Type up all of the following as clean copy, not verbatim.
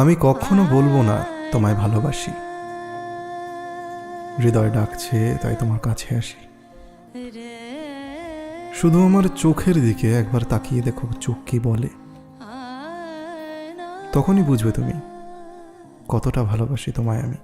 আমি কখনো বলবো না তোমায় ভালোবাসি, হৃদয় ডাকছে তাই তোমার কাছে আসি। শুধু আমার চোখের দিকে একবার তাকিয়ে দেখো, চোখ কি বলে, তখনই বুঝবে তুমি কতটা ভালোবাসি তোমায় আমি।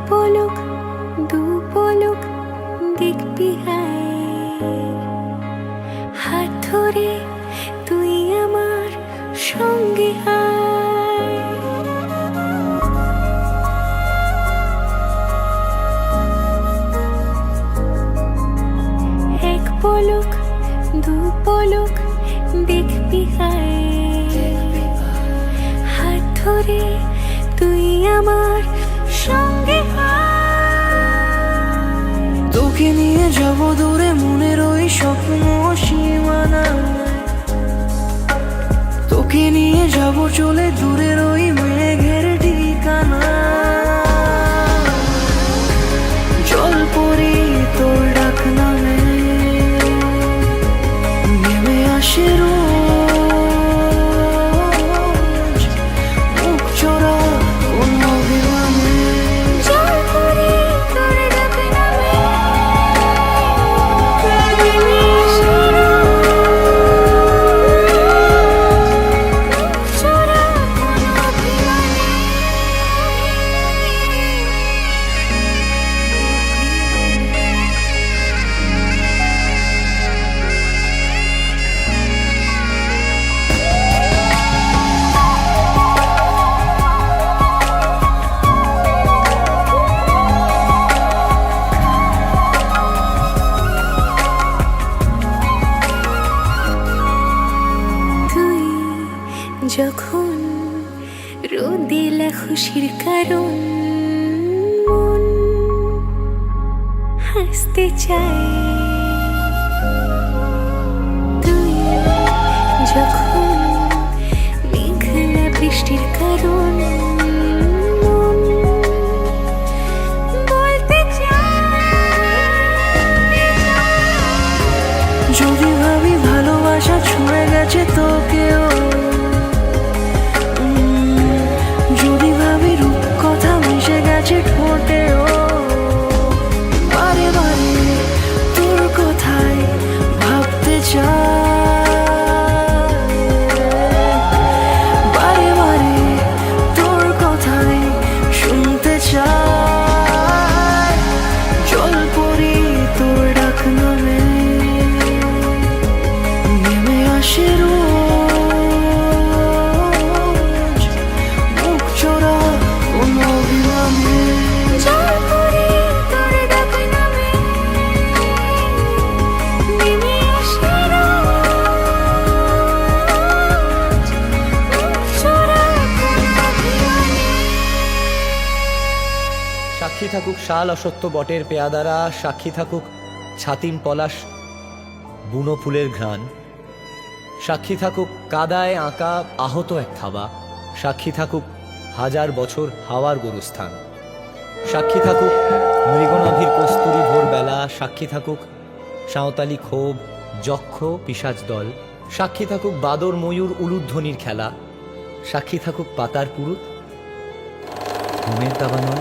পলক দু পলক দেখবি হাত ধরে তুই আমার সঙ্গে আয়। এক পলক দু পলক দেখবি হাত ধরে তুই আমার সঙ্গে তোকে নিয়ে যাব দূরে, মনের ওই স্বপ্ন সীমানা। তোকে নিয়ে যাব চলে দূরের ওই মেঘের ঠিকানা। জল পরি তোর ডাক নামে নেমে আসে রোজ, মুখ চোরা কোন অভিমানে। জল পরি তোর ডাক নামে নেমে আসে রোজ, মুখ চোরা কোন অভিমানে। তুই যখন রোদেলা খুশির কারণ, মন হাসতে চায়। তুই যখন মেঘলা বৃষ্টির কারণ, মন বলতে চায়। যদি ভাবি ভালোবাসা ছুঁয়ে গেছে তোকেও, যদি ভাবি রূপ কথা মিশে গেছে ঠোঁটেও, বারে বারে তোর কথাই ভাবতে চাই। বারে বারে তোর কথাই শুনতে চাই। জল পরি তোর ডাক নামে নেমে আসে রোজ, মুখ চোরা কোন অভিমানে। জল পরি তোর ডাক নামে নেমে আসে রোজ, মুখ চোরা কোন অভিমানে। সাক্ষী থাকুক শাল অসত্য বটের পেয়াদারা, সাক্ষী থাকুক ছাতিম পলাশ বুনো ফুলের ঘ্রাণ, সাক্ষী থাকুক কাদায় আঁকা আহত এক থাবা, সাক্ষী থাকুক হাজার বছর হাওয়ার গরুস্থান, সাক্ষী থাকুক মৃগনাভির কস্তুরী ভোরবেলা, সাক্ষী থাকুক সাঁওতালি ক্ষোভ যক্ষ পিশাচ দল, সাক্ষী থাকুক বাদর ময়ূর উলুধ্বনির খেলা, সাক্ষী থাকুক পাতার পুরুত ঘুমের দাবানল।